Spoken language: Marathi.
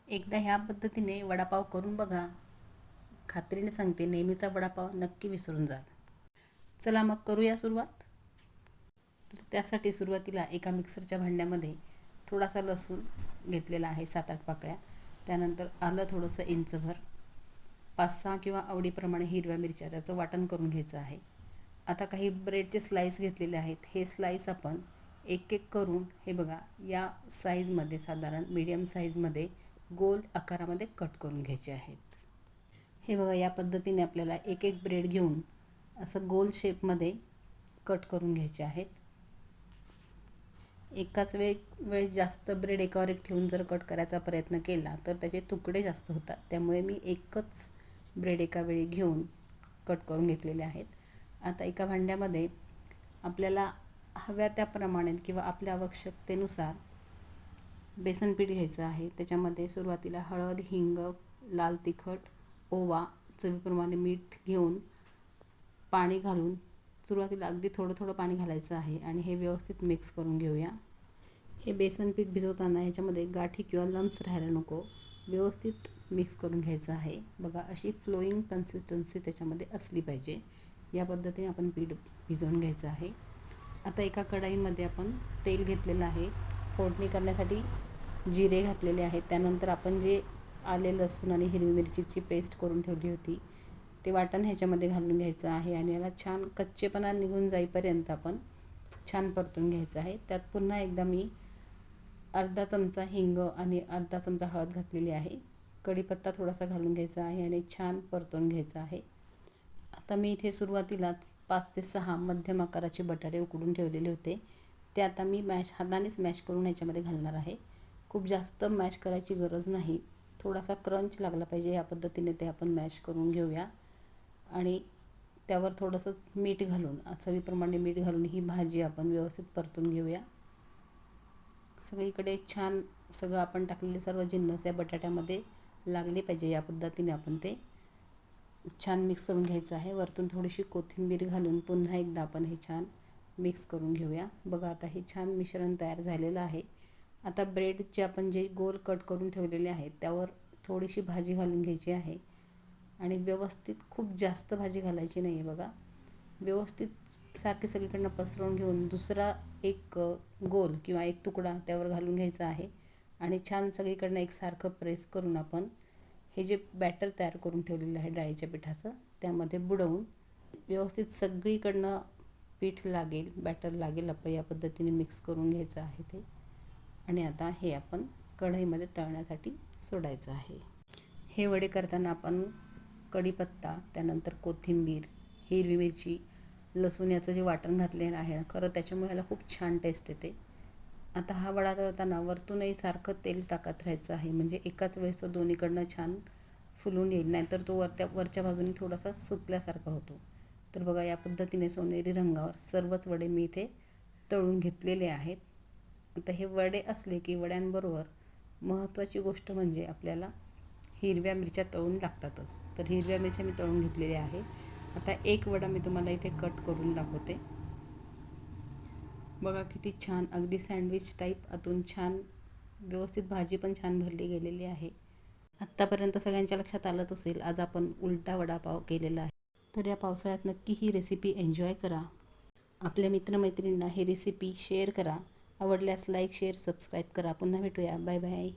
एकदा ह्या पद्धतीने वडापाव करून बघा. खात्रीने सांगते, नेहमीचा वडापाव नक्की विसरून जाल. चला मग करूया सुरुवात. तर त्यासाठी सुरुवातीला एका मिक्सरच्या भांड्यामध्ये थोडासा लसूण घेतलेला आहे, 7-8 पाकळ्या. त्यानंतर आलं थोडंसं इंचभर, 5-6 किंवा आवडीप्रमाणे हिरव्या मिरच्या, त्याचं वाटण करून घ्यायचं आहे. आता काही ब्रेडचे स्लाईस घेतलेले आहेत. हे स्लाईस आपण एक एक करून, हे बघा या साईजमध्ये, साधारण मीडियम साईजमध्ये गोल आकारामध्ये कट करून घ्यायचे आहेत. हे बघा या पद्धतीने आपल्याला एक एक ब्रेड घेऊन असं गोल शेपमध्ये कट करून घ्यायचे आहेत. एकाच वेळेस जास्त ब्रेड एकावर एक ठेवून जर कट करायचा प्रयत्न केला तर त्याचे तुकडे जास्त होतात. त्यामुळे मी एकच ब्रेड एका वेळी घेऊन कट करून घेतलेले आहेत. आता एका भांड्यामध्ये आपल्याला हव्या त्याप्रमाणे किंवा आपल्या आवश्यकतेनुसार बेसन पीठ घ्यायचं आहे. त्याच्यामध्ये सुरुवातीला हळद, हिंग, लाल तिखट, ओवा, चवीप्रमाणे मीठ घेऊन पाणी घालून सुरुवातीला अगदी थोडं थोडं पाणी घालायचं आहे आणि हे व्यवस्थित मिक्स करून घेऊया. हे बेसन पीठ भिजवताना ह्याच्यामध्ये गाठी किंवा लम्स राहायला नको, व्यवस्थित मिक्स करून घ्यायचं आहे. बघा अशी फ्लोईंग कन्सिस्टन्सी त्याच्यामध्ये असली पाहिजे. या पद्धतीने आपण पीठ भिजवून घ्यायचं आहे. आता एका कढईमध्ये आपण तेल घेतलेलं आहे. फोडणी करण्यासाठी जिरे घातलेले आहेत. त्यानंतर आपण जे आले, लसूण आणि हिरवी मिरचीची पेस्ट करून ठेवली होती ते वाटण ह्याच्यामध्ये घालून घ्यायचं आहे आणि याला छान कच्चेपणा निघून जाईपर्यंत आपण छान परतून घ्यायचं आहे. त्यात पुन्हा एकदा मी अर्धा चमचा हिंग आणि अर्धा चमचा हळद घातलेली आहे. कढीपत्ता थोडासा घालून घ्यायचा आहे आणि छान परतून घ्यायचं आहे. आता मी इथे सुरुवातीला 5 ते 6 मध्यम आकाराचे बटाटे उकडून ठेवलेले होते. ते आता मी हातानेच मॅश करून ह्याच्यामध्ये घालणार आहे. खूप जास्त मॅश करायची गरज नाही, थोडासा क्रंच लागला पाहिजे या पद्धतीने ते आपण मॅश करून घेऊया. आणि त्यावर थोडंसं मीठ घालून, चवीप्रमाणे मीठ घालून ही भाजी आपण व्यवस्थित परतून घेऊया. सगळीकडे छान सगळं आपण टाकलेले सर्व जिन्नस या बटाट्यामध्ये लागले पाहिजे. या पद्धतीने आपण ते छान मिक्स करून घ्यायचं आहे. वरतून थोडीशी कोथिंबीर घालून पुन्हा एकदा आपण हे छान मिक्स करून घेऊया. बघा आता हे छान मिश्रण तयार झालेलं आहे. आता ब्रेडचे आपण जे गोल कट करून ठेवलेले आहेत त्यावर थोडीशी भाजी घालून घ्यायची आहे आणि व्यवस्थित, खूप जास्त भाजी घालायची नाही आहे. बघा व्यवस्थित सारखे सगळीकडनं पसरवून घेऊन दुसरा एक गोल किंवा एक तुकडा त्यावर घालून घ्यायचा आहे आणि छान सगळीकडनं एकसारखं प्रेस करून आपण हे जे बॅटर तयार करून ठेवलेलं आहे डाळीच्या पिठाचं, त्यामध्ये बुडवून व्यवस्थित सगळीकडनं पीठ लागेल, बॅटर लागेल, आपण या पद्धतीने मिक्स करून घ्यायचं आहे ते. आणि आता हे आपण कढईमध्ये तळण्यासाठी सोडायचं आहे. हे वडे करताना आपण कढीपत्ता, त्यानंतर कोथिंबीर, हिरवी मिरची, लसूण याचं जे वाटण घातलेलं आहे ना, खरं त्याच्यामुळे ह्याला खूप छान टेस्ट येते. आता हा वडा तळताना वरतूनही सारखं तेल टाकत राहायचं आहे, म्हणजे एकाच वेळेस तो दोन्हीकडनं छान फुलून येईल, नाहीतर तो वरच्या बाजूने थोडासा सुकल्यासारखा होतो. तर बघा या पद्धतीने सोनेरी रंगावर सर्वच वडे मी इथे तळून घेतलेले आहेत. आता हे वडे असले की वड्यांबरोबर महत्त्वाची गोष्ट म्हणजे आपल्याला हिरव्या मिरच्या तळून लागतातच. तर हिरव्या मिरच्या मी तळून घेतलेल्या आहे. आता एक वडा मी तुम्हाला इथे कट करून दाखवते. बघा किती छान, अगदी सँडविच टाईप, आतून छान व्यवस्थित भाजी पण छान भरली गेलेली आहे. आत्तापर्यंत सगळ्यांच्या लक्षात आलंच असेल, आज आपण उलटा वडापाव केलेला आहे. तर या पावसाळ्यात नक्की ही रेसिपी एन्जॉय करा. आपल्या मित्रमैत्रिणींना ही रेसिपी शेअर करा. आवडल्यास लाईक, शेअर, सबस्क्राईब करा. पुन्हा भेटूया. Bye bye.